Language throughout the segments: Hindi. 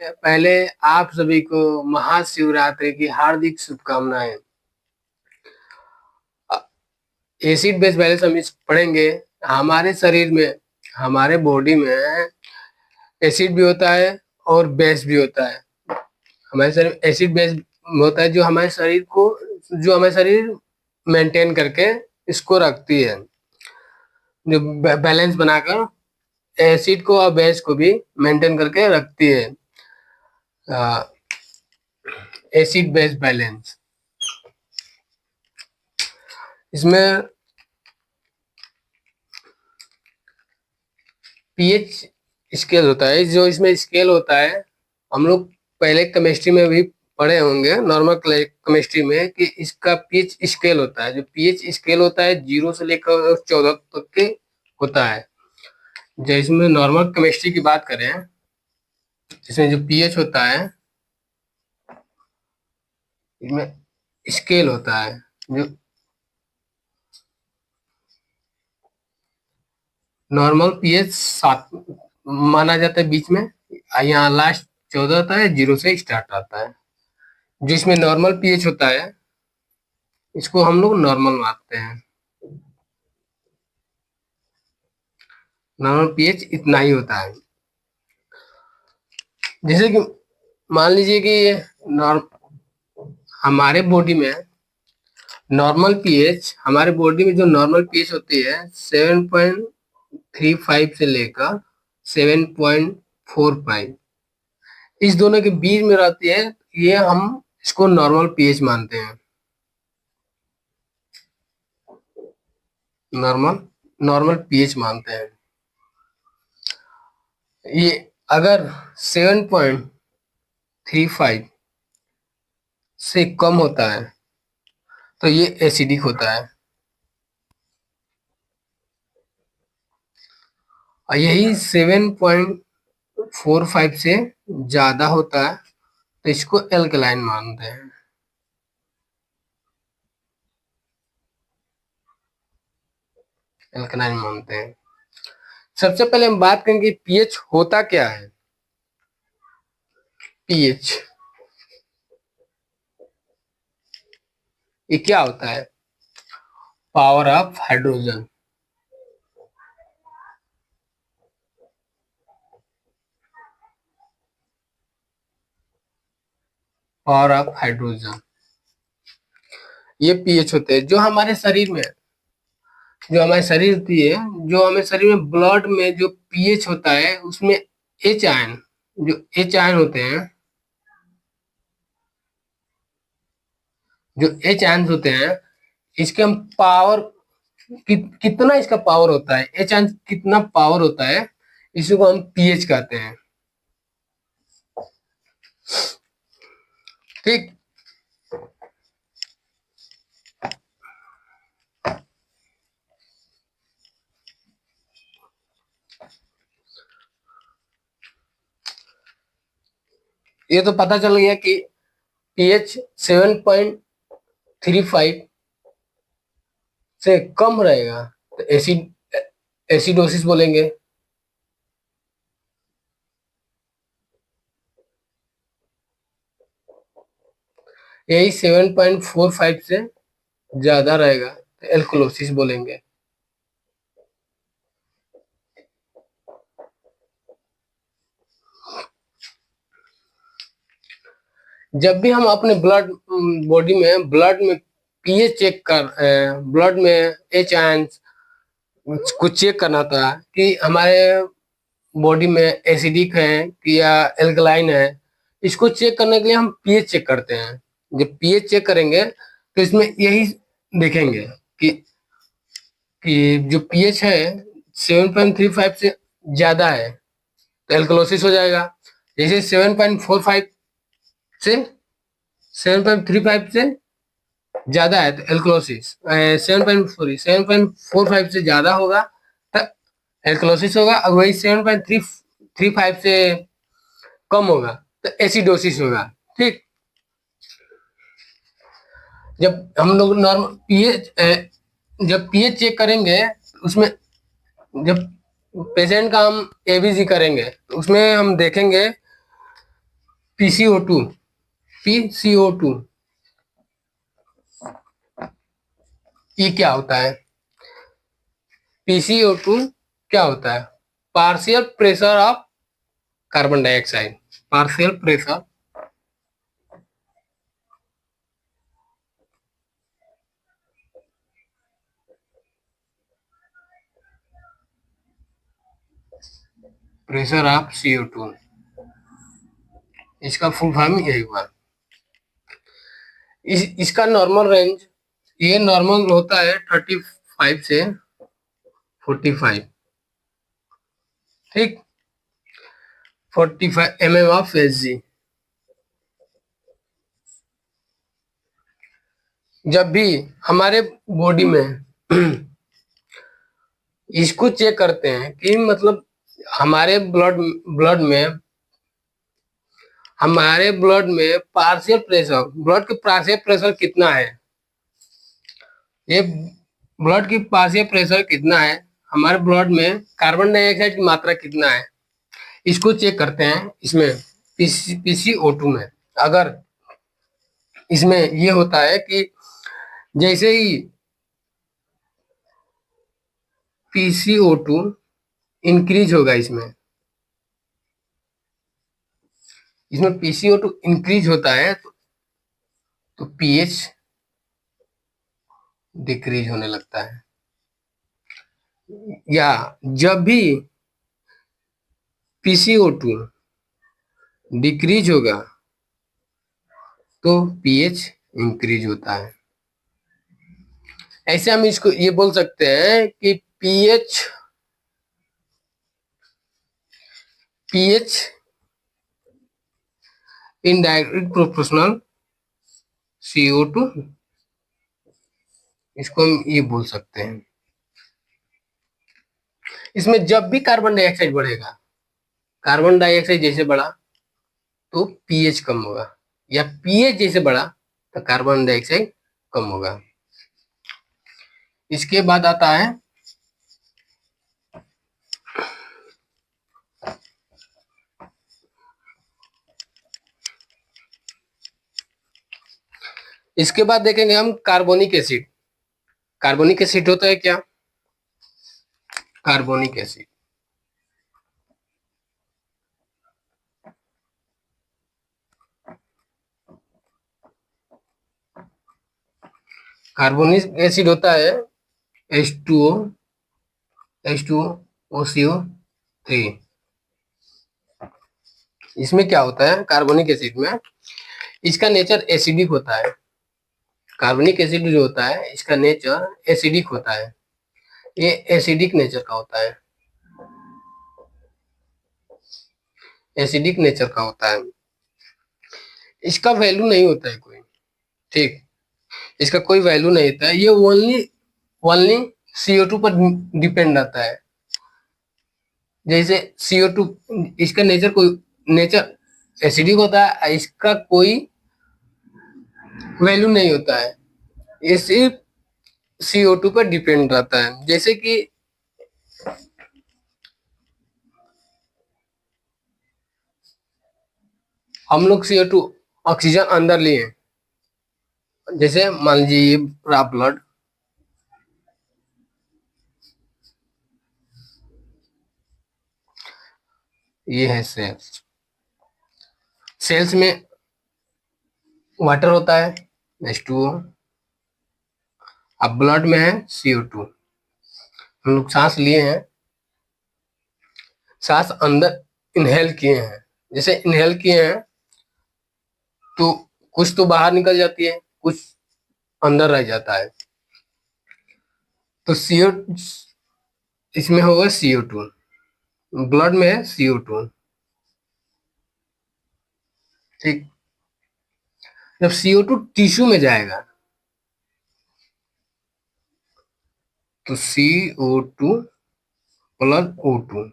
पहले आप सभी को महाशिवरात्रि की हार्दिक शुभकामनाएं। एसिड बेस बैलेंस हम इस पढ़ेंगे। हमारे शरीर में, हमारे बॉडी में एसिड भी होता है और बेस भी होता है। हमारे शरीर में एसिड बेस होता है जो हमारे शरीर मेंटेन करके इसको रखती है, जो बैलेंस बनाकर एसिड को और बेस को भी मेंटेन करके रखती है। एसिड बेस बैलेंस, इसमें पीएच स्केल होता है। जो इसमें स्केल होता है, हम लोग पहले केमिस्ट्री में भी पढ़े होंगे, नॉर्मल केमिस्ट्री में, कि इसका पीएच स्केल होता है। जो पीएच स्केल होता है 0 से लेकर 14 तक के होता है। जैसे इसमें नॉर्मल केमिस्ट्री की बात करें, इसमें जो पीएच होता है, इसमें स्केल होता है। जो नॉर्मल पीएच 7 माना जाता है बीच में, यहाँ लास्ट 14 आता है, 0 से स्टार्ट आता है। जिसमें नॉर्मल पीएच होता है, इसको हम लोग नॉर्मल मानते हैं। नॉर्मल पीएच इतना ही होता है। जैसे कि मान लीजिए कि हमारे बॉडी में हमारे बॉडी में जो नॉर्मल पीएच होती है 7.35 से लेकर 7.45, इस दोनों के बीच में रहती है। ये हम इसको नॉर्मल पीएच मानते हैं। नॉर्मल पीएच मानते हैं। ये अगर 7.35 से कम होता है तो ये एसिडिक होता है, और यही 7.45 से ज्यादा होता है तो इसको एल्कलाइन मानते हैं। एल्कलाइन मानते हैं। सबसे पहले हम बात करेंगे पीएच होता क्या है। पीएच ये क्या होता है? Power of hydrogen. Power of hydrogen, ये पीएच होते हैं। जो हमारे शरीर होती है, जो हमारे शरीर में ब्लड में जो पीएच होता है, उसमें एच आयन, जो एच आयन होते हैं, इसके हम पावर कितना इसका पावर होता है, एच आयन कितना पावर होता है, इसी को हम पीएच कहते हैं। ठीक। ये तो पता चल गया कि पीएच 7.35 से कम रहेगा तो एसिडोसिस बोलेंगे। यही 7.45 से ज्यादा रहेगा तो एल्कलोसिस बोलेंगे। जब भी हम अपने बॉडी में ब्लड में पीएच चेक ब्लड में एच आयन को चेक करना था कि हमारे बॉडी में एसिडिक है कि या एल्कलाइन है, इसको चेक करने के लिए हम पीएच चेक करते हैं। जब पीएच चेक करेंगे तो इसमें यही देखेंगे कि जो पीएच है 7.35 से ज्यादा है तो एल्कलोसिस हो जाएगा। जैसे 7.45 से 7.35 से ज्यादा है तो एल्कलोसिस, 7.45 से ज्यादा होगा तो एल्कलोसिस होगा, और वही 7.35 से कम होगा तो एसिडोसिस होगा। ठीक। जब हम लोग नॉर्मल पीएच जब पीएच चेक करेंगे, उसमें जब पेशेंट का हम एबीजी करेंगे तो उसमें हम देखेंगे PCO2, PCO2 ये क्या होता है? PCO2 क्या होता है? Partial pressure of carbon dioxide, partial pressure pressure of CO2, इसका फुल फॉर्म यही हुआ। इसका नॉर्मल रेंज, ये नॉर्मल होता है 35 से 45, ठीक, 45 mm ऑफ Hg। जब भी हमारे बॉडी में इसको चेक करते हैं कि मतलब हमारे ब्लड में पार्शियल प्रेशर, ब्लड के पार्शियल प्रेशर कितना है, ये ब्लड की पार्शियल प्रेशर कितना है, हमारे ब्लड में कार्बन डाइऑक्साइड की मात्रा कितना है, इसको चेक करते हैं इसमें PCO2 में। अगर इसमें ये होता है कि जैसे ही PCO2 इंक्रीज होगा, इसमें PCO2 इंक्रीज होता है तो pH डिक्रीज होने लगता है। या जब भी PCO2 डिक्रीज होगा तो pH इंक्रीज होता है। ऐसे हम इसको ये बोल सकते हैं कि pH in direct proportional CO2, इसको हम ये बोल सकते हैं। इसमें जब भी कार्बन डाइऑक्साइड बढ़ेगा, कार्बन डाइऑक्साइड जैसे बढ़ा तो pH कम होगा, या pH जैसे बढ़ा तो कार्बन डाइऑक्साइड कम होगा। इसके बाद आता है इसके बाद देखेंगे हम कार्बोनिक एसिड। कार्बोनिक एसिड होता है क्या? कार्बोनिक एसिड, कार्बोनिक एसिड होता है H2O, OCO3। इसमें क्या होता है कार्बोनिक एसिड में, इसका नेचर एसिडिक होता है। कार्बोनिक एसिड जो होता है इसका नेचर एसिडिक होता है, ये एसिडिक नेचर का होता है, एसिडिक नेचर का होता है। इसका वैल्यू नहीं होता है कोई, ठीक, इसका कोई वैल्यू नहीं होता है, ये ओनली CO2 पर डिपेंड रहता है। जैसे CO2 इसका नेचर एसिडिक होता है, इसका कोई वैल्यू नहीं होता है, ये सिर्फ CO2 पर डिपेंड रहता है। जैसे कि हम लोग CO2 ऑक्सीजन अंदर लिए, जैसे मान लीजिए ये रहा ब्लड, ये है सेल्स, सेल्स में वाटर होता है H2O, अब ब्लड में है CO2। हम लोग सांस लिए हैं, सांस अंदर इनहेल किए हैं, जैसे इनहेल किए हैं तो कुछ तो बाहर निकल जाती है, कुछ अंदर रह जाता है, तो CO इसमें होगा CO2, ब्लड में है CO2, ठीक। जब CO2 टिश्यू में जाएगा तो CO2 प्लस O2,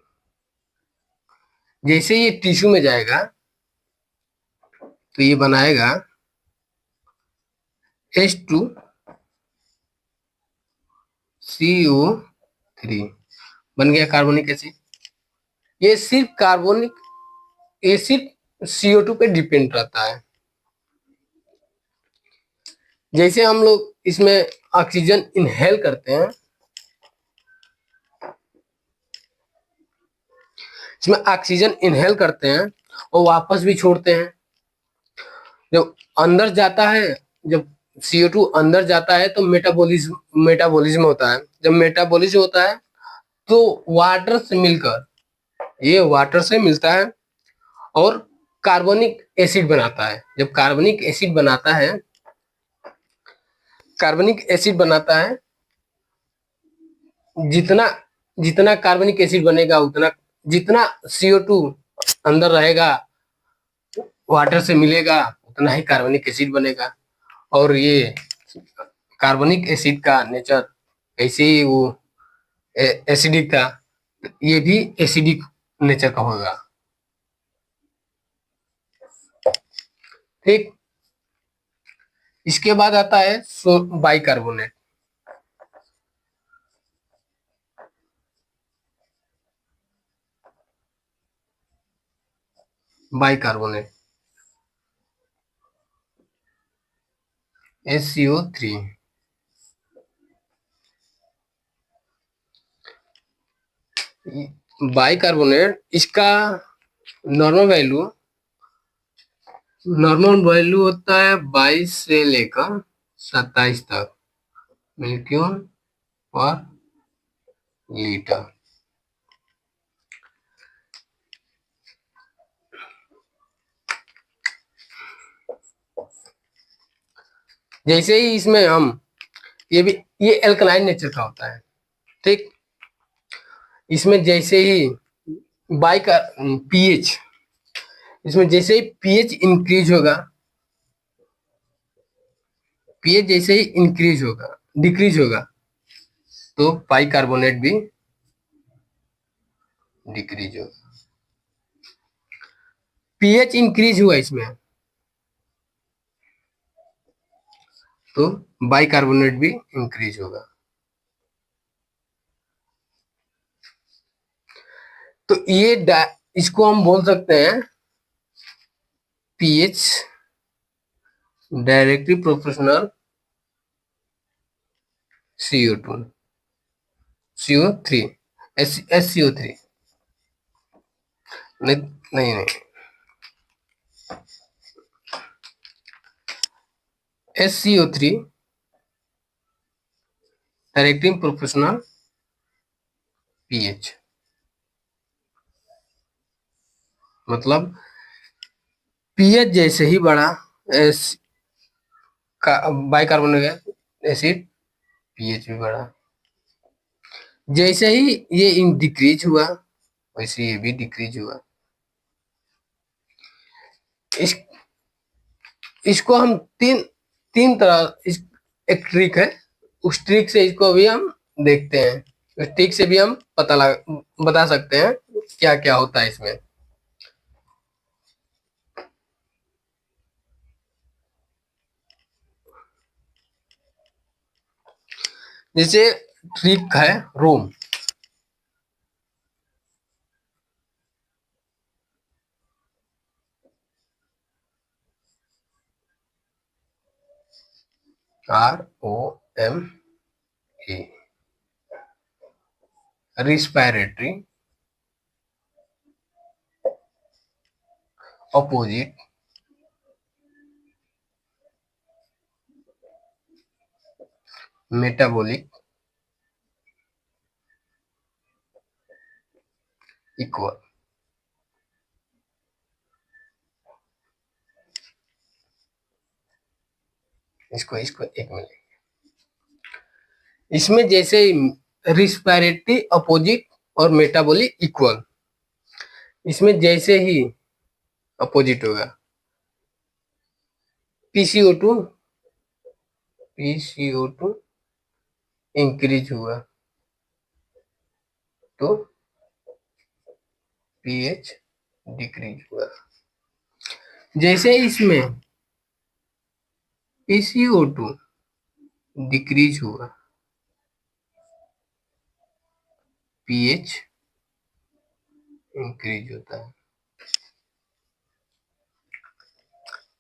जैसे ये टिश्यू में जाएगा तो ये बनाएगा H2CO3, बन गया कार्बोनिक एसिड। ये सिर्फ CO2 पे डिपेंड रहता है। जैसे हम लोग इसमें ऑक्सीजन इनहेल करते हैं, इसमें ऑक्सीजन इनहेल करते हैं और वापस भी छोड़ते हैं। जब अंदर जाता है, जब CO2 अंदर जाता है तो मेटाबॉलिज्म मेटाबॉलिज्म होता है। जब मेटाबॉलिज्म होता है तो वाटर से मिलकर, ये वाटर से मिलता है और कार्बनिक एसिड बनाता है। जब कार्बनिक एसिड बनाता है, जितना जितना कार्बनिक एसिड बनेगा उतना, जितना CO2 अंदर रहेगा, वाटर से मिलेगा, उतना ही कार्बनिक एसिड बनेगा। और ये कार्बनिक एसिड का नेचर ऐसे ही वो एसिडिक था, ये भी एसिडिक नेचर का होगा। ठीक, इसके बाद आता है बाइकार्बोनेट। Bicarbonate SCO3। बाइकार्बोनेट, इसका नॉर्मल वैल्यू होता है 22 से लेकर 27 तक मिलीग्राम पर लीटर। जैसे ही इसमें हम ये एल्कलाइन नेचर का होता है। ठीक, इसमें जैसे ही बाइका पीएच, इसमें जैसे ही पीएच इंक्रीज होगा, पीएच जैसे ही इंक्रीज होगा डिक्रीज होगा तो बाइकार्बोनेट भी डिक्रीज होगा। पीएच इंक्रीज हुआ इसमें तो बाइकार्बोनेट भी इंक्रीज होगा। तो इसको हम बोल सकते हैं pH directly proportional CO2 CO3 SCO3 नहीं नहीं नहीं SCO3 डायरेक्टली प्रोपोर्शनल पीएच। मतलब पीएच जैसे ही बढ़ा एस का बाइकार्बोनेट एसिड, पीएच भी बढ़ा। जैसे ही ये डिक्रीज हुआ वैसे ये भी डिक्रीज हुआ। इस इसको हम तीन तीन तरह एक ट्रिक है, उस ट्रिक से इसको भी हम देखते हैं। उस ट्रिक से भी हम बता सकते हैं क्या क्या होता है इसमें। जैसे ट्रिक है रोम। ROME, respiratory opposite metabolic equal. इसको इसको एक मिनट, इसमें जैसे रिस्पायरेटरी अपोजिट और मेटाबॉलिक इक्वल, इसमें जैसे ही अपोजिट होगा PCO2 इंक्रीज हुआ तो पीएच डिक्रीज हुआ। जैसे इसमें PCO2 डिक्रीज हुआ, पीएच इंक्रीज होता है।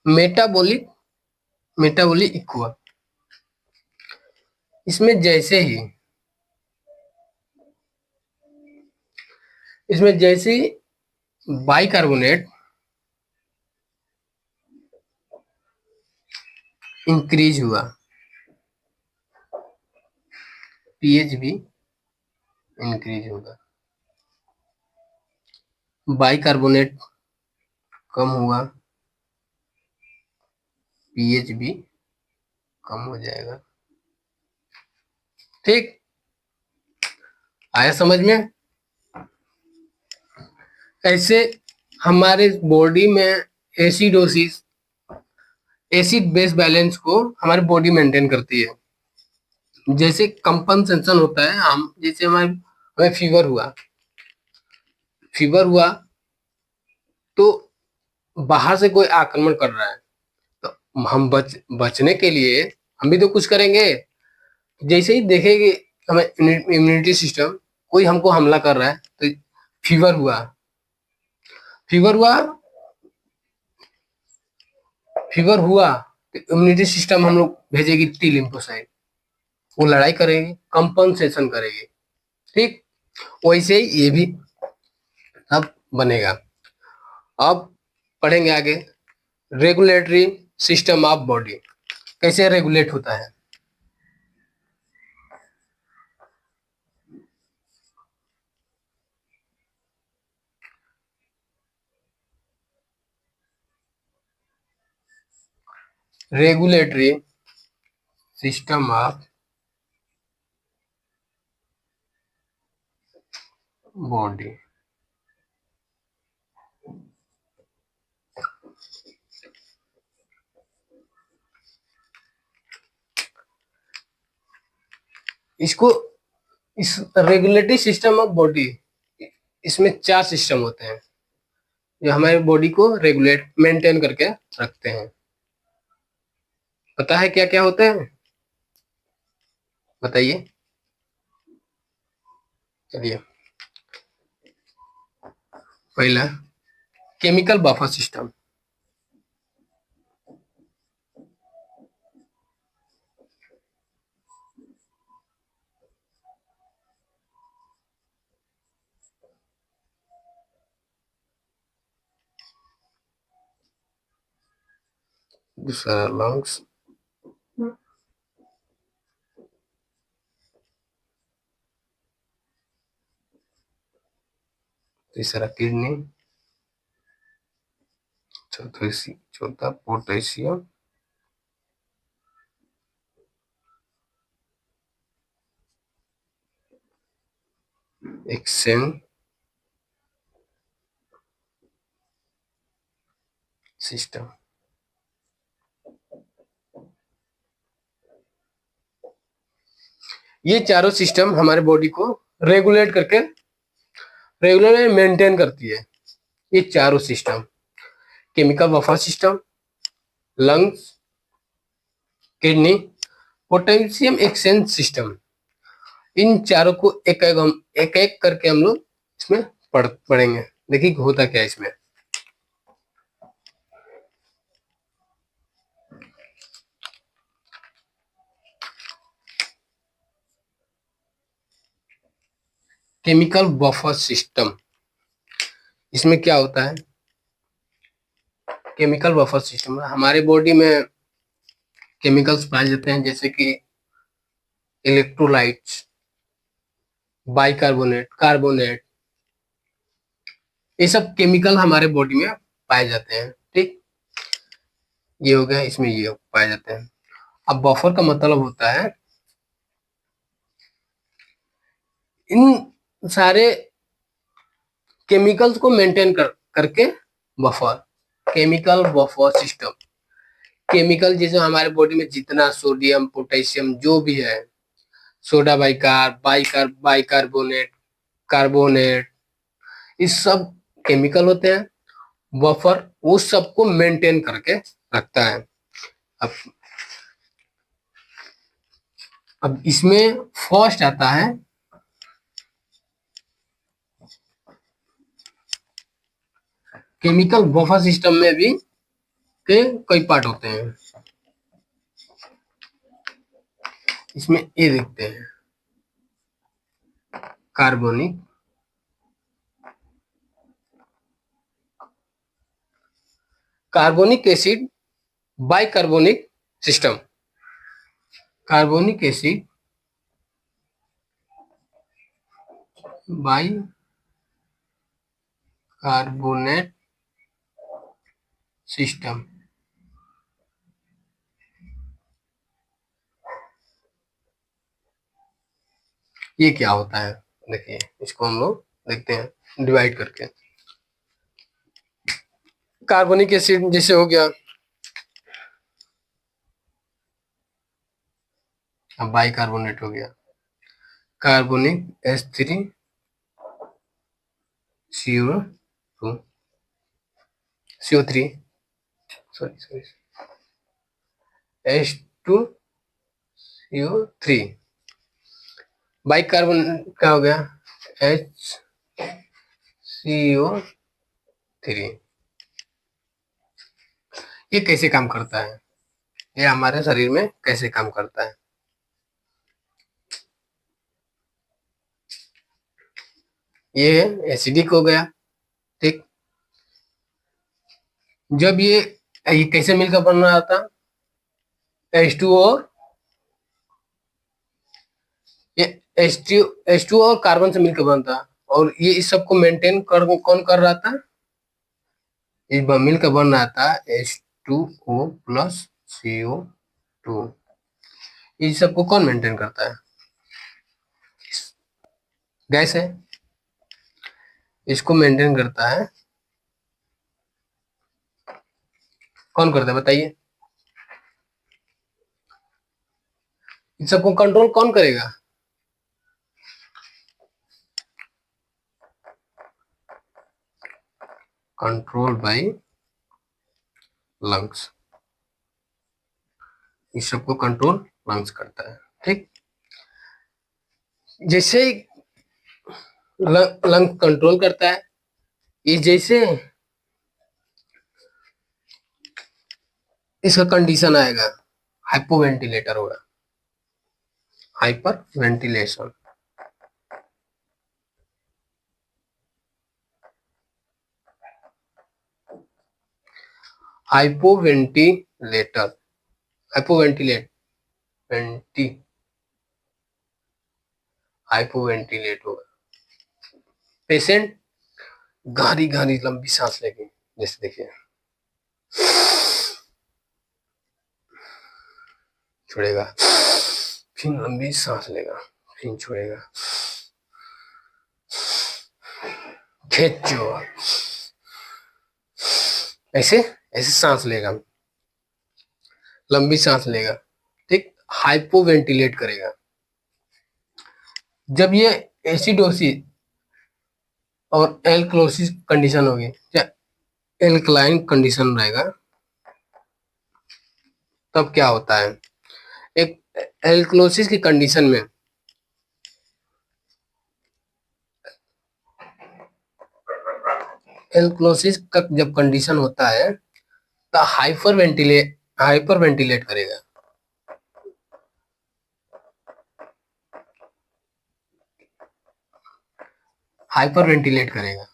मेटाबॉलिक मेटाबॉलिक इक्वा, इसमें जैसे ही बाइकार्बोनेट इंक्रीज हुआ, पीएच भी इंक्रीज होगा। बाइकार्बोनेट कम हुआ, पीएच भी कम हो जाएगा। ठीक, आया समझ में? ऐसे हमारे बॉडी में एसिडोसिस, एसिड बेस बैलेंस को हमारी बॉडी मेंटेन करती है। जैसे कंपनसेशन होता है, हम जैसे हमें फीवर हुआ तो बाहर से कोई आक्रमण कर रहा है, तो हम बचने के लिए हम भी तो कुछ करेंगे। जैसे ही देखेंगे हमें इम्यूनिटी सिस्टम कोई हमको हमला कर रहा है, तो फीवर हुआ फीवर हुआ फीवर हुआ तो इम्यूनिटी सिस्टम हम लोग भेजेगी टी लिम्फोसाइट, वो लड़ाई करेगी, कंपनसेशन करेगी। ठीक, वैसे ही ये भी अब बनेगा। अब पढ़ेंगे आगे रेगुलेटरी सिस्टम ऑफ बॉडी, कैसे रेगुलेट होता है। रेगुलेटरी सिस्टम ऑफ बॉडी, इसको इस रेगुलेटरी सिस्टम ऑफ बॉडी, इसमें 4 सिस्टम होते हैं जो हमारे बॉडी को रेगुलेट मेंटेन करके रखते हैं। पता है क्या क्या होते हैं, बताइए। चलिए, पहला केमिकल बफर सिस्टम, दूसरा लंग्स, तीसरा किडनी, चौथा पोटेशियम एक्सचेंज सिस्टम। ये चारों सिस्टम हमारे बॉडी को रेगुलेट करके रेगुलर मेंटेन करती है। ये चारों system, chemical buffer system, lungs, kidney, potassium exchange system, इन चारों को एक एक करके हम लोग इसमें पढ़ेंगे। देखिए होता क्या है इसमें। केमिकल बफर सिस्टम, इसमें क्या होता है। केमिकल बफर सिस्टम हमारे बॉडी में केमिकल्स पाए जाते हैं, जैसे कि इलेक्ट्रोलाइट्स, बाइकार्बोनेट, कार्बोनेट, ये सब केमिकल हमारे बॉडी में पाए जाते हैं। ठीक, ये हो गया, इसमें ये पाए जाते हैं। अब बफर का मतलब होता है इन सारे केमिकल्स को मेंटेन करके buffer, chemical buffer system. Chemical जैसे हमारे बॉडी में जितना सोडियम पोटेशियम जो भी है, सोडा बाइकार्बोनेट, कार्बोनेट, ये सब केमिकल होते हैं। बफर वो सबको मेंटेन करके रखता है। अब अब इसमें फर्स्ट आता है केमिकल बफर सिस्टम में भी के कई पार्ट होते हैं। इसमें ये देखते हैं, carbonic acid bicarbonic system. Carbonic acid bicarbonate system. ये क्या होता है, देखिए इसको हम लोग देखते हैं डिवाइड करके। कार्बोनिक एसिड जैसे हो गया, अब बाइकार्बोनेट हो गया, carbonic H3CO2 CO3 sorry H2CO3। बाइकार्बन क्या हो गया, HCO3। ये कैसे काम करता है, ये हमारे शरीर में कैसे काम करता है। ये एसिडिक हो गया, ठीक। जब ये कैसे मिलकर बन रहा था, H2O और ये H2O और कार्बन से मिलकर बनता, और ये इस सबको मेंटेन कौन कर रहा था, इस बार मिलकर बन रहा था H2O प्लस CO2। इस सबको कौन मेंटेन करता है, गैस है, इसको मेंटेन करता है, कौन करता है बताइए। इन सबको कंट्रोल कौन करेगा, कंट्रोल बाय लंग्स। इस सबको कंट्रोल लंग्स करता है, ठीक। जैसे लंग कंट्रोल करता है, ये जैसे इसका कंडीशन आएगा, हाइपोवेंटिलेटर होगा, हाइपर वेंटिलेशन। हाइपोवेंटिलेटर, हाइपोवेंटिलेट वेंटी हाइपोवेंटिलेट होगा। पेशेंट गहरी गहरी लंबी सांस लेगी, जैसे देखिए छोड़ेगा, फिर लंबी सांस लेगा, फिर छोड़ेगा, खींचो, ऐसे ऐसे सांस लेगा, लंबी सांस लेगा, ठीक। हाइपोवेंटिलेट करेगा। जब ये एसिडोसिस और एल्कलोसिस कंडीशन होगी, या एल्कलाइन कंडीशन रहेगा, तब क्या होता है, एक एल्कलोसिस की कंडीशन में एल्कलोसिस का जब कंडीशन होता है तो हाइपर वेंटिलेट करेगा। हाइपर वेंटिलेट करेगा।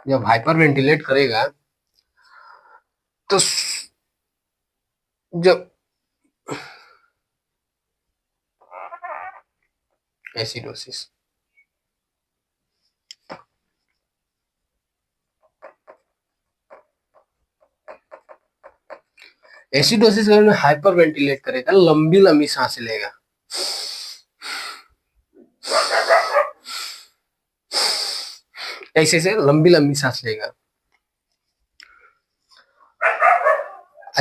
जब हाइपर वेंटिलेट करेगा तो जब एसिडोसिस, एसिडोसिस में हाइपर वेंटिलेट करेगा, लंबी लंबी सांस लेगा, ऐसे से लंबी लंबी सांस लेगा।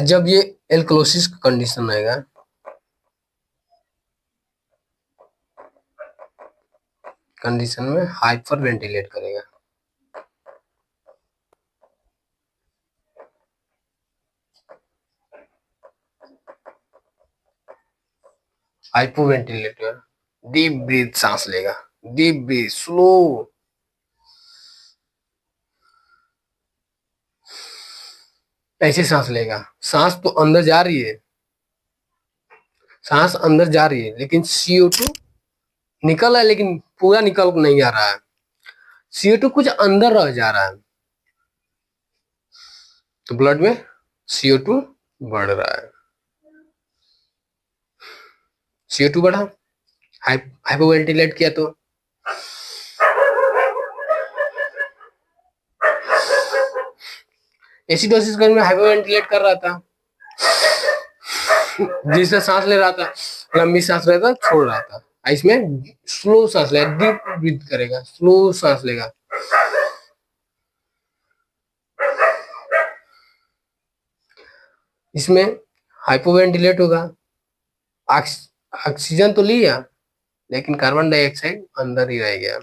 जब ये एल्कलोसिस कंडीशन आएगा, कंडीशन में हाइपर वेंटिलेट करेगा। हाइपो वेंटिलेटर, डीप ब्रीथ सांस लेगा, डीप ब्रीथ स्लो, ऐसे सांस लेगा, सांस तो अंदर जा रही है, सांस अंदर जा रही है, लेकिन CO2 निकल रहा है, लेकिन पूरा निकल नहीं आ रहा है। CO2 कुछ अंदर रह जा रहा है, तो ब्लड में CO2 बढ़ रहा है। CO2 बढ़ा, हाइपोवेंटिलेट किया तो एसिडोसिस करने में हाइपोवेंटिलेट कर रहा था, जिससे सांस ले रहा था, लंबी सांस लेता छोड़ रहा था। इसमें स्लो सांस लेगा, डीप ब्रीथ करेगा, स्लो सांस लेगा। इसमें हाइपोवेंटिलेट होगा, ऑक्सीजन तो लिया, लेकिन कार्बन डाइऑक्साइड अंदर ही रह गया।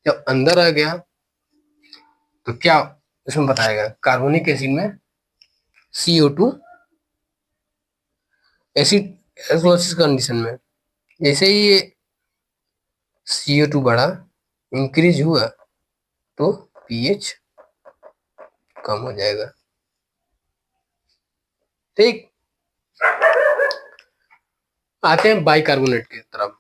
जब अंदर आ गया तो क्या इसमें बताएगा, कार्बोनिक एसिड में CO2 एसिड एसिडोसिस कंडीशन में जैसे ही ये CO2 बढ़ा, इंक्रीज हुआ, तो pH कम हो जाएगा। ठीक, आते हैं बाइकार्बोनेट की तरफ।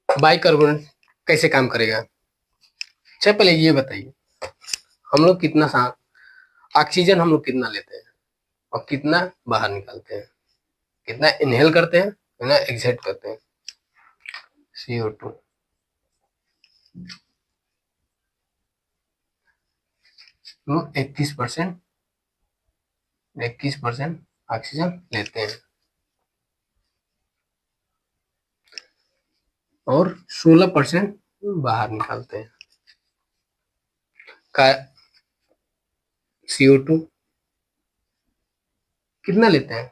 बाइकार्बोनेट कैसे काम करेगा? अच्छा पहले ये बताइए, हम लोग कितना सांस, ऑक्सीजन हम लोग कितना लेते हैं और कितना बाहर निकालते हैं, कितना इनहेल करते हैं, कितना एक्सहेल करते हैं? CO2 21% 21% ऑक्सीजन लेते हैं और 16% बाहर निकालते हैं। का CO2 कितना लेते हैं?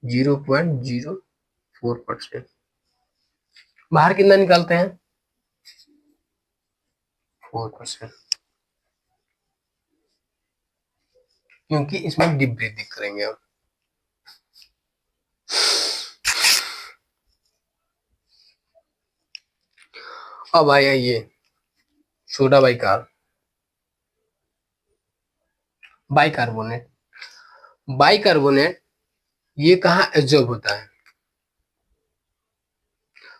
0.04%। बाहर कितना निकालते हैं? 4%, क्योंकि इसमें डीप ब्रीथिंग करेंगे हम। अब आया ये सोडा बाइकार्बोनेट। बाइकार्बोनेट ये कहाँ एब्जॉर्ब होता है?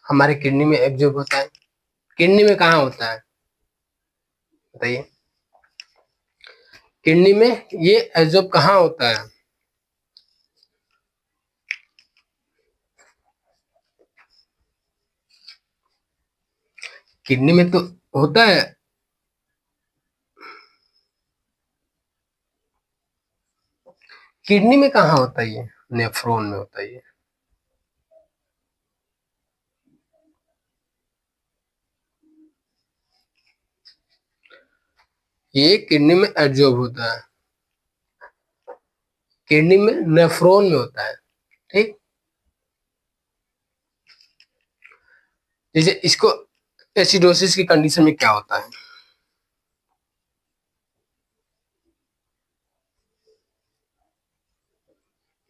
हमारे किडनी में एब्जॉर्ब होता है। किडनी में कहाँ होता है बताइए? किडनी में ये एब्जॉर्ब कहाँ होता है? किडनी में तो होता है, किडनी में कहाँ होता है? ये नेफ्रॉन में होता है। ये किडनी में एब्जॉर्ब होता है, किडनी में नेफ्रॉन में होता है। ठीक, जैसे इसको एसिडोसिस की कंडीशन में क्या होता है?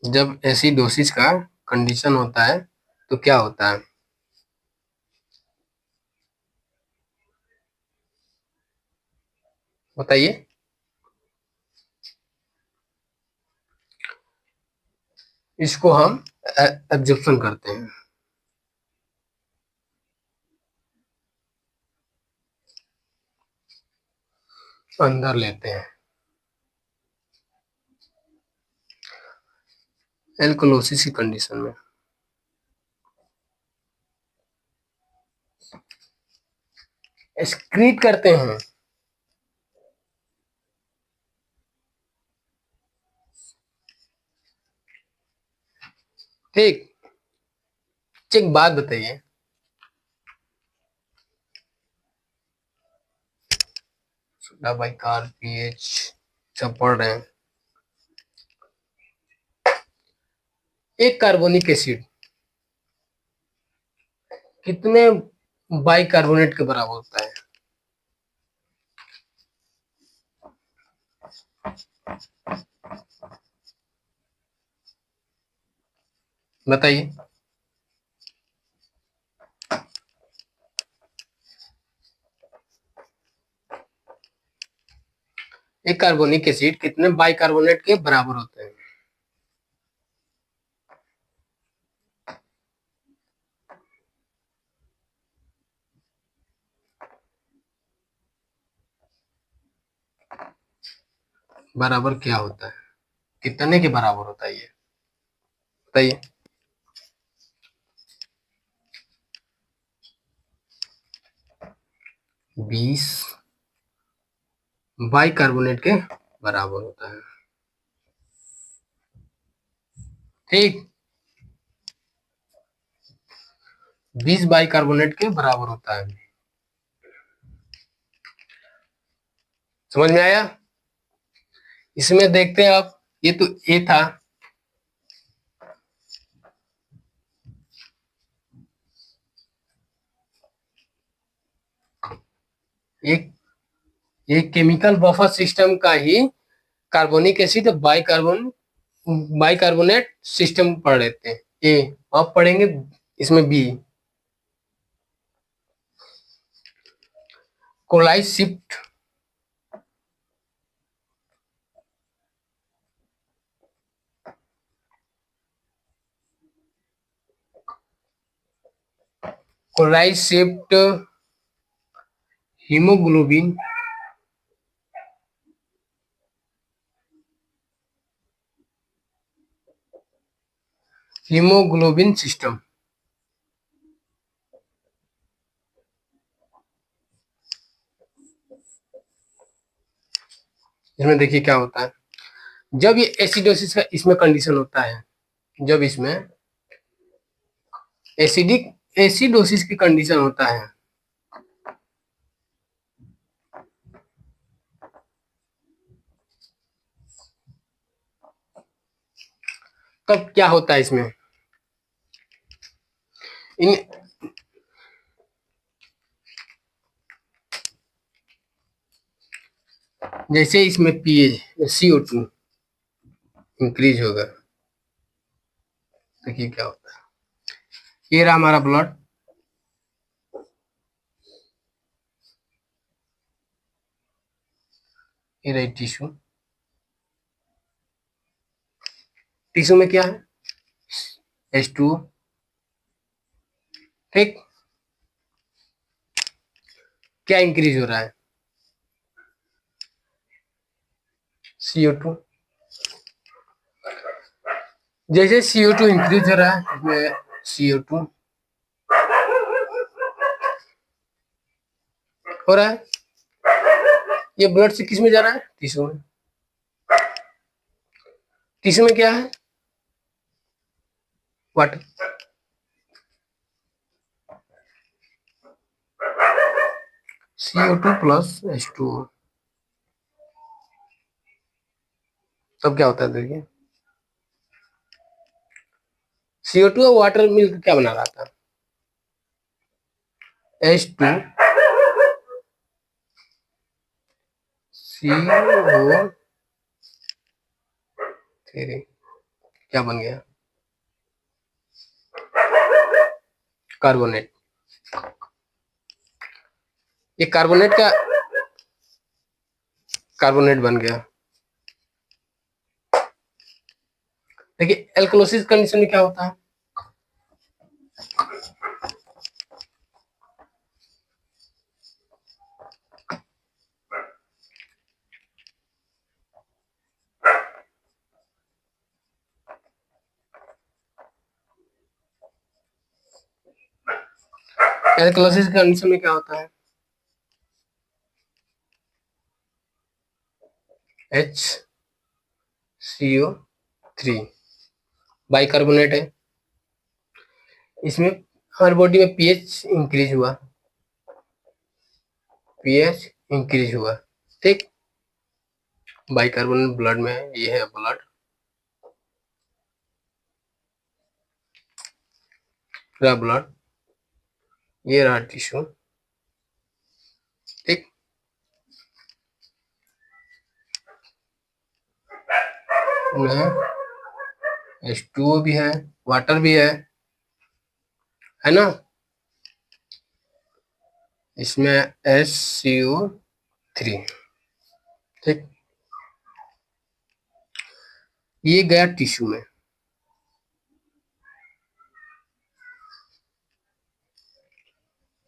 जब एसिडोसिस का कंडीशन होता है तो क्या होता है बताइए? इसको हम एब्जॉर्प्शन करते हैं, अंदर लेते हैं। एल्कोलोसिस की कंडीशन में एक्सक्रीट करते हैं। ठीक, एक बात बताइए, सोडा बाइकार, पीएच सब पढ़ रहे हैं। एक कार्बोनिक एसिड कितने बाइकार्बोनेट के बराबर होता है? बताइए। एक कार्बोनिक एसिड कितने बाइकार्बोनेट के बराबर होते हैं? बराबर क्या होता है, कितने के बराबर होता है ये बताइए। 20 बाइकार्बोनेट के बराबर होता है। ठीक, 20 बाइकार्बोनेट के बराबर होता है। समझ में आया? इसमें देखते हैं आप, ये तो ए था, एक एक केमिकल बफर सिस्टम का ही कार्बोनिक एसिड बाइकार्बोनेट सिस्टम पढ़ लेते हैं ए। अब पढ़ेंगे इसमें B, कोलाइज shift कोलाइज shift haemoglobin haemoglobin system. इसमें देखिए क्या होता है, जब ये एसिडोसिस का इसमें कंडीशन होता है, जब इसमें एसिडोसिस की कंडीशन होता है, तब क्या होता है इसमें, इन जैसे इसमें पीएच CO2 इंक्रीज होगा, देखिए क्या होता है। ये रहा हमारा ब्लड, ये रही टिश्यू, टिश्यू में क्या है H2O। ठीक, क्या इंक्रीज हो रहा है CO2। जैसे CO2 इंक्रीज हो रहा है, इसमें CO2 हो रहा है, ये ब्लड से किस में जा रहा है, टिश्यू में। टिश्यू में क्या है, वाटर, CO2 प्लस H2O। तब क्या होता है देखिए, CO2 और वाटर मिलकर क्या बना रहा था, H2CO3, क्या बन गया, कार्बोनेट। ये कार्बोनेट का कार्बोनेट बन गया। देखिए एल्कलोसिस कंडीशन में क्या होता है, एल्कलोसिस कंडीशन में क्या होता है, HCO3 बाइकार्बोनेट है, इसमें हमारी बॉडी में पीएच इंक्रीज हुआ, पीएच इंक्रीज हुआ। ठीक, बाइकार्बोनेट ब्लड में है, ये है ब्लड, रहा ब्लड, ये रहा टिश्यू। ठीक, में H2O भी है, वाटर भी है ना, इसमें HCO3। ठीक, ये गया टिश्यू में।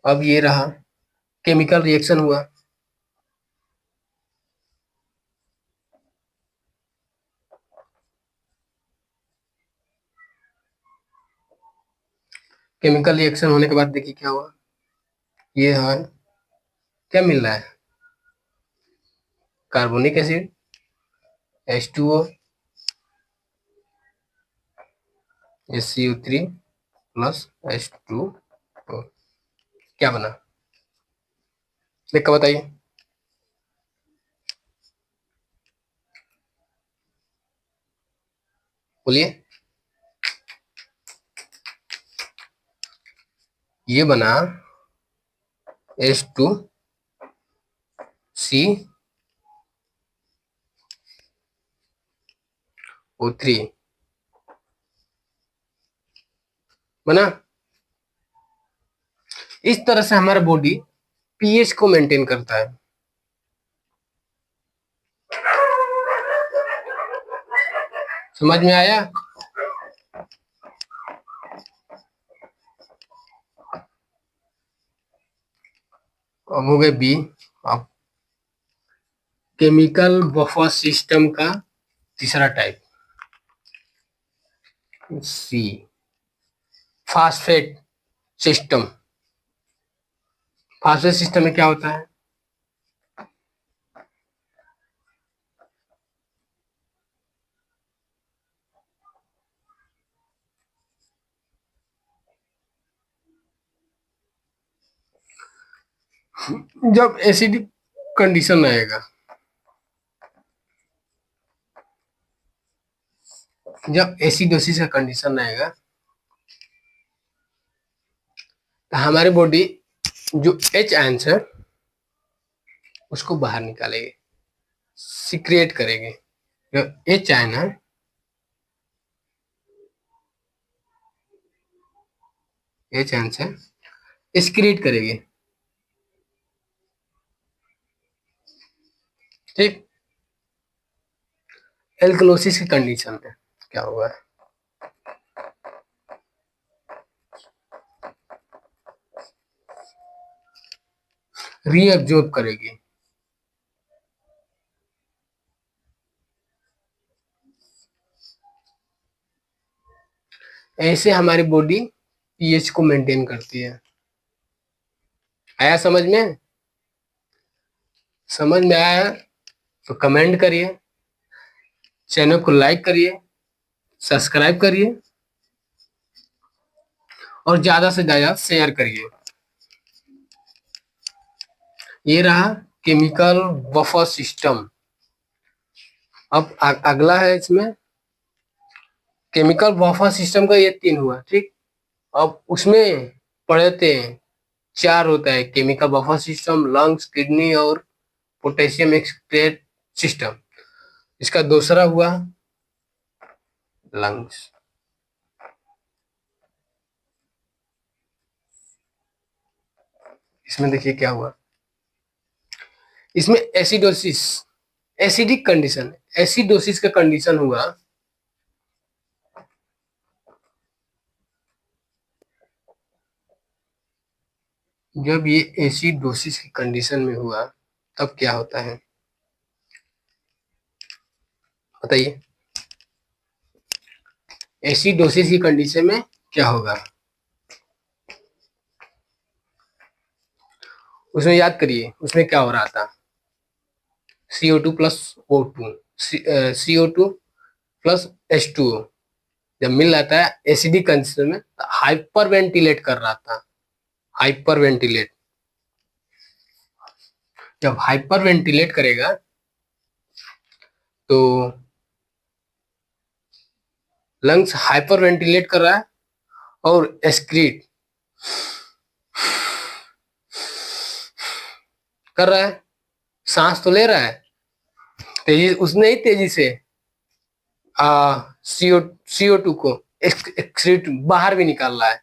अब ये रहा, केमिकल रिएक्शन हुआ, केमिकल रिएक्शन होने के बाद देखिए क्या हुआ। ये है, क्या मिल रहा है, carbonic acid H2O SCO3 plus H2O, क्या बना देख कर बताइए। बोलिए। ये बना H2CO3 बना। इस तरह से हमारा बॉडी पीएच को मेंटेन करता है। समझ में आया? अब हो गए बी। अब केमिकल बफर सिस्टम का तीसरा type C, phosphate system. Phosphate system में क्या होता है, जब एसिडिक कंडीशन आएगा, जब एसिडोसिस का कंडीशन आएगा तो हमारी बॉडी जो H आयंस है उसको बाहर निकालेगी, सिक्रिएट करेंगे। जो H आयन है, H आयन से एक्सक्रीट करेगी। ठीक, एल्कलोसिस की कंडीशन में क्या होगा, रीअब्जॉर्ब करेगी। ऐसे हमारी बॉडी पीएच को मेंटेन करती है। आया समझ में? समझ में आया तो कमेंट करिए, चैनल को लाइक करिए, सब्सक्राइब करिए और ज्यादा से ज्यादा शेयर करिए। ये रहा केमिकल बफर सिस्टम। अब अगला है इसमें केमिकल बफर सिस्टम का, ये 3 हुआ। ठीक, अब उसमें पढ़े थे 4 होता है, chemical buffer system, lungs, kidney और पोटेशियम एक्सक्रीट सिस्टम। इसका दूसरा हुआ लंग्स। इसमें देखिए क्या हुआ, इसमें एसिडोसिस, एसिडिक कंडीशन, एसिडोसिस का कंडीशन हुआ। जब ये एसिडोसिस की कंडीशन में हुआ तब क्या होता है बताइए। एसिडोसिस की कंडीशन में क्या होगा, उसमें याद करिए उसमें क्या हो रहा था, CO2 plus O2, CO2 plus H2O जब मिल रहा था एसिडिक कंडीशन में, हाइपर वेंटिलेट कर रहा था। हाइपर वेंटिलेट, जब हाइपर वेंटिलेट करेगा तो लंग्स हाइपर वेंटिलेट कर रहा है और एक्सक्रीट कर रहा है, सांस तो ले रहा है तेजी, उसने ही तेजी से CO2 को एक्सक्रीट बाहर भी निकाल रहा है।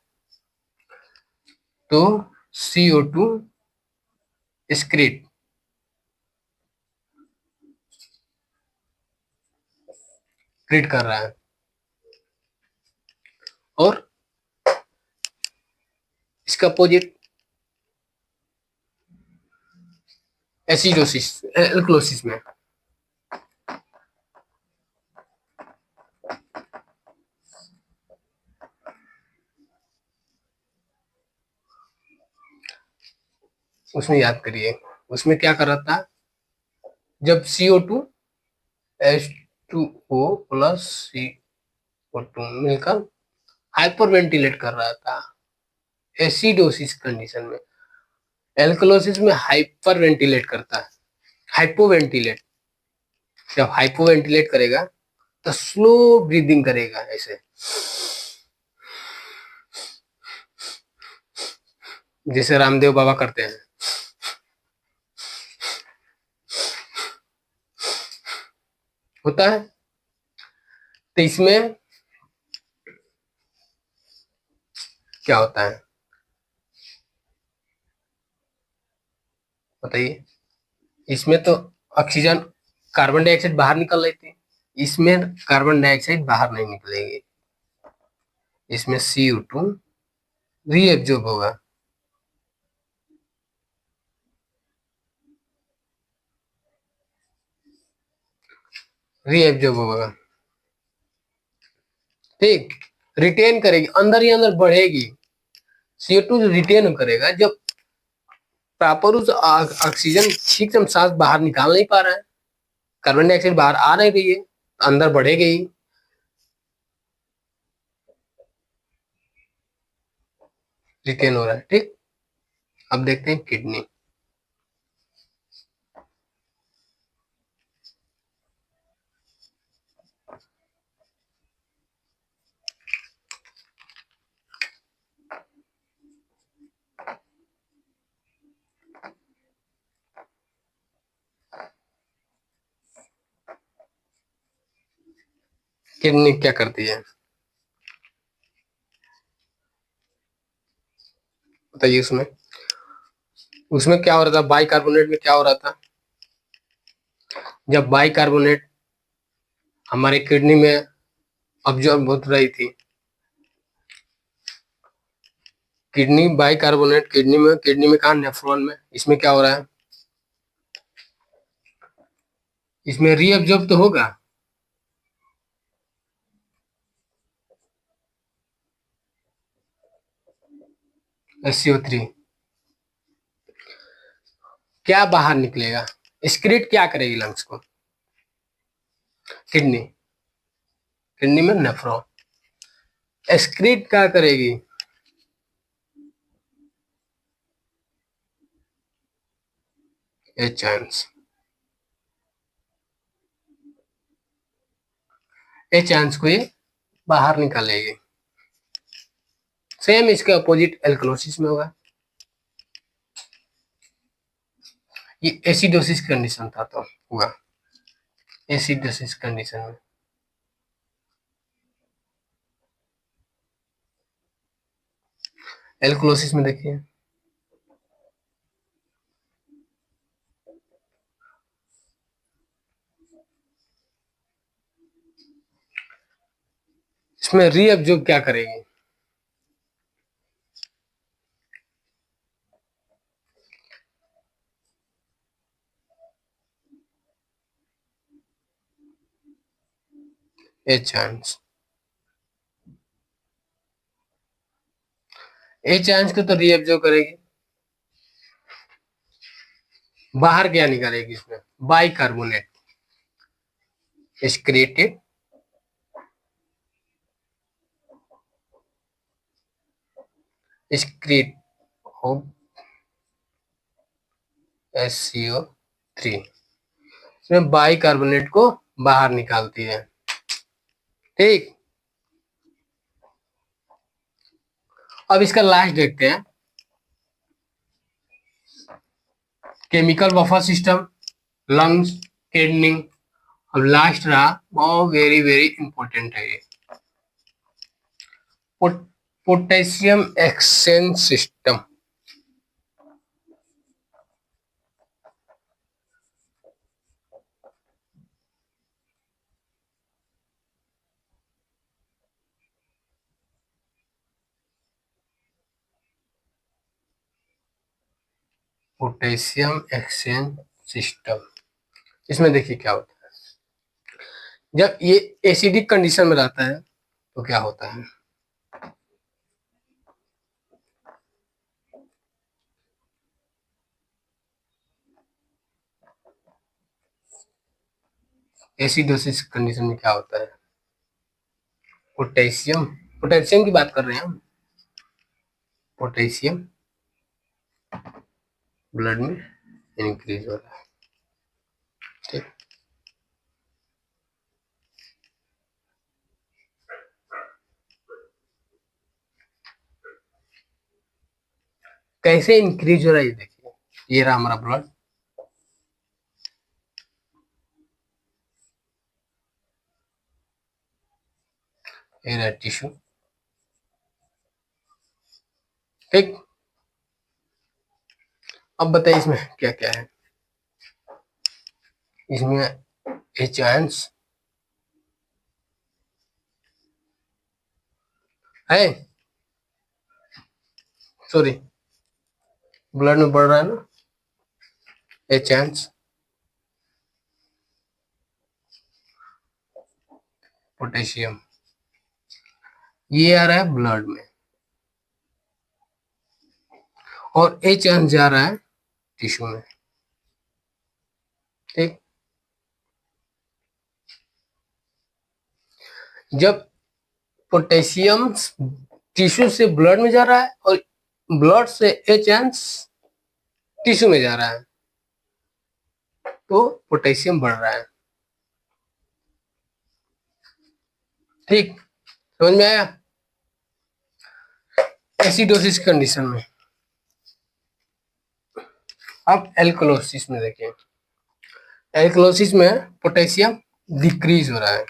तो CO2 एक्सक्रीट, ट्रीट कर रहा है। और इसका अपोजिट एसिडोसिस, एल्कलोसिस में उसमें याद करिए, उसमें क्या कर रहा था, जब CO2 H2O प्लस CO2 मिलकर हाइपर वेंटिलेट कर रहा था एसिडोसिस कंडीशन में। एल्कलोसिस में हाइपर वेंटिलेट करता है, हाइपोवेंटिलेट। जब हाइपोवेंटिलेट करेगा तो स्लो ब्रीदिंग करेगा, ऐसे जैसे रामदेव बाबा करते हैं, होता है। तो इसमें क्या होता है बताइए। इसमें तो ऑक्सीजन, कार्बन डाइऑक्साइड बाहर निकल रही थी, इसमें कार्बन डाइऑक्साइड बाहर नहीं निकलेगी, इसमें CO2 रीएब्जॉर्ब होगा। रीएब्जॉर्ब होगा, ठीक, रिटेन करेगी, अंदर ही अंदर बढ़ेगी। CO2 रिटेन करेगा, जब प्रॉपर उस ऑक्सीजन ठीक से हम सांस बाहर निकाल नहीं पा रहे हैं, कार्बन डाइऑक्साइड बाहर आ नहीं रही है, अंदर बढ़ेगी ही। रिटेन हो रहा है, ठीक। अब देखते हैं किडनी। किडनी क्या करती है बताइए। उसमें उसमें क्या हो रहा था, बाइकार्बोनेट में क्या हो रहा था, जब बाइकार्बोनेट हमारे किडनी में अब्जॉर्ब हो रही थी, किडनी बाइकार्बोनेट किडनी में कहा, नेफ्रॉन में, इसमें क्या हो रहा है, इसमें रीअब्जॉर्ब तो होगा, SCO3 क्या बाहर निकलेगा, एक्सक्रीट क्या करेगी लंग्स को, किडनी, किडनी में नेफ्रॉन एक्सक्रीट क्या करेगी, एच को ये बाहर निकालेगी। सेम इसके अपोजिट एल्कलोसिस में होगा। ये एसिडोसिस कंडीशन था तो हुआ, एसिडोसिस कंडीशन में। एल्कलोसिस में देखिए, इसमें रीअब्जॉर्ब क्या करेगी, एच को तो रीअब्जॉर्ब करेगी, बाहर क्या निकालेगी, इसमें bicarbonate excreted, excrete of SCO3, इसमें बाइकार्बोनेट को बाहर निकालती है, ठीक। अब इसका लास्ट देखते हैं, chemical buffer system, lungs, kidney. अब लास्ट रहा वो वेरी वेरी इंपॉर्टेंट है, ये potassium exchange system. Potassium exchange system. इसमें देखिए क्या होता है, जब ये एसिडिक कंडीशन में रहता है तो क्या होता है, एसिडोसिस कंडीशन में क्या होता है, पोटेशियम पोटेशियम की बात कर रहे हैं हम, पोटेशियम ब्लड में इंक्रीज हो रहा है। ठीक, कैसे इंक्रीज हो रहा है ये देखिए, ये रहा हमारा ब्लड, ये रहा टिश्यू। ठीक, अब बताइए इसमें क्या क्या है, इसमें एच आयंस है, सॉरी ब्लड में बढ़ रहा है ना, एच आयंस, पोटेशियम, ये आ रहा है ब्लड में, और एच आयंस जा रहा है टिश्यू में। ठीक, जब पोटेशियम टिश्यू से ब्लड में जा रहा है और ब्लड से एच आयंस टिश्यू में जा रहा है तो पोटेशियम बढ़ रहा है। ठीक, समझ में आया। एसिडोसिस कंडीशन में, अब एल्कलोसिस में देखिए, एल्कलोसिस में पोटेशियम डिक्रीज हो रहा है।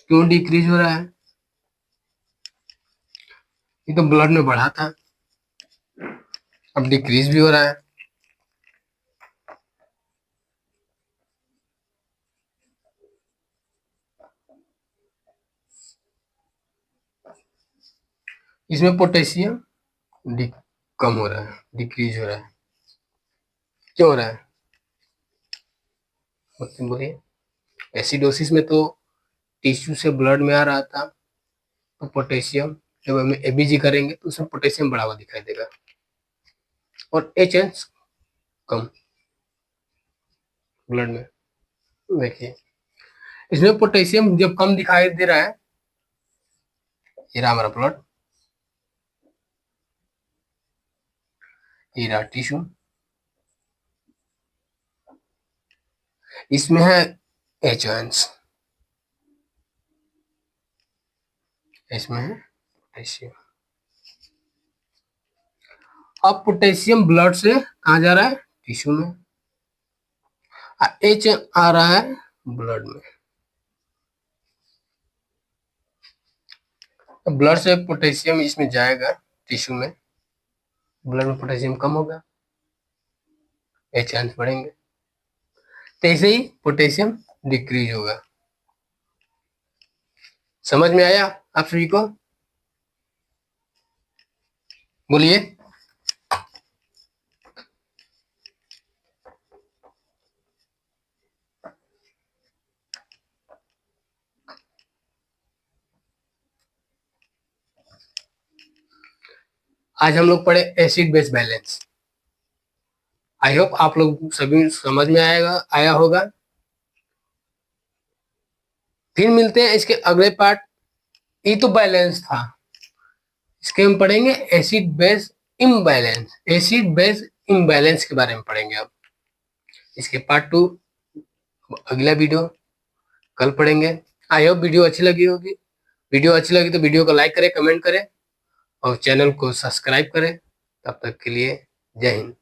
क्यों डिक्रीज हो रहा है, ये तो ब्लड में बढ़ा था, अब डिक्रीज भी हो रहा है। इसमें पोटेशियम कम हो रहा है, डिक्रीज हो रहा है। क्यों हो रहा है बोलिए। एसिडोसिस में तो टिश्यू से ब्लड में आ रहा था, तो पोटेशियम जब हम एबीजी करेंगे तो उसमें पोटेशियम बढ़ा हुआ दिखाई देगा और एच कम ब्लड में। देखिए इसमें पोटेशियम जब कम दिखाई दे रहा है, ये रहा हमारा ब्लड, ये रहा टिश्यू, इसमें है एच आयंस, इसमें है पोटेशियम। अब पोटेशियम ब्लड से कहा जा रहा है, टिश्यू में, एच आ रहा है ब्लड में। ब्लड से पोटेशियम इसमें जाएगा टिश्यू में, ब्लड में पोटेशियम कम होगा, एच आयंस बढ़ेंगे, तो ऐसे ही पोटेशियम डिक्रीज होगा। समझ में आया आप सभी को, बोलिए। आज हम लोग पढ़े acid base balance. I hope आप लोग सभी समझ में आया होगा। फिर मिलते हैं इसके अगले पार्ट, ये तो बैलेंस था, इसके हम पढ़ेंगे acid base imbalance, acid base imbalance के बारे में पढ़ेंगे। अब इसके पार्ट 2 अगला वीडियो कल पढ़ेंगे। आई होप वीडियो अच्छी लगी होगी। वीडियो अच्छी लगी तो वीडियो को लाइक करें, कमेंट करें और चैनल को सब्सक्राइब करें। तब तक के लिए जय हिंद।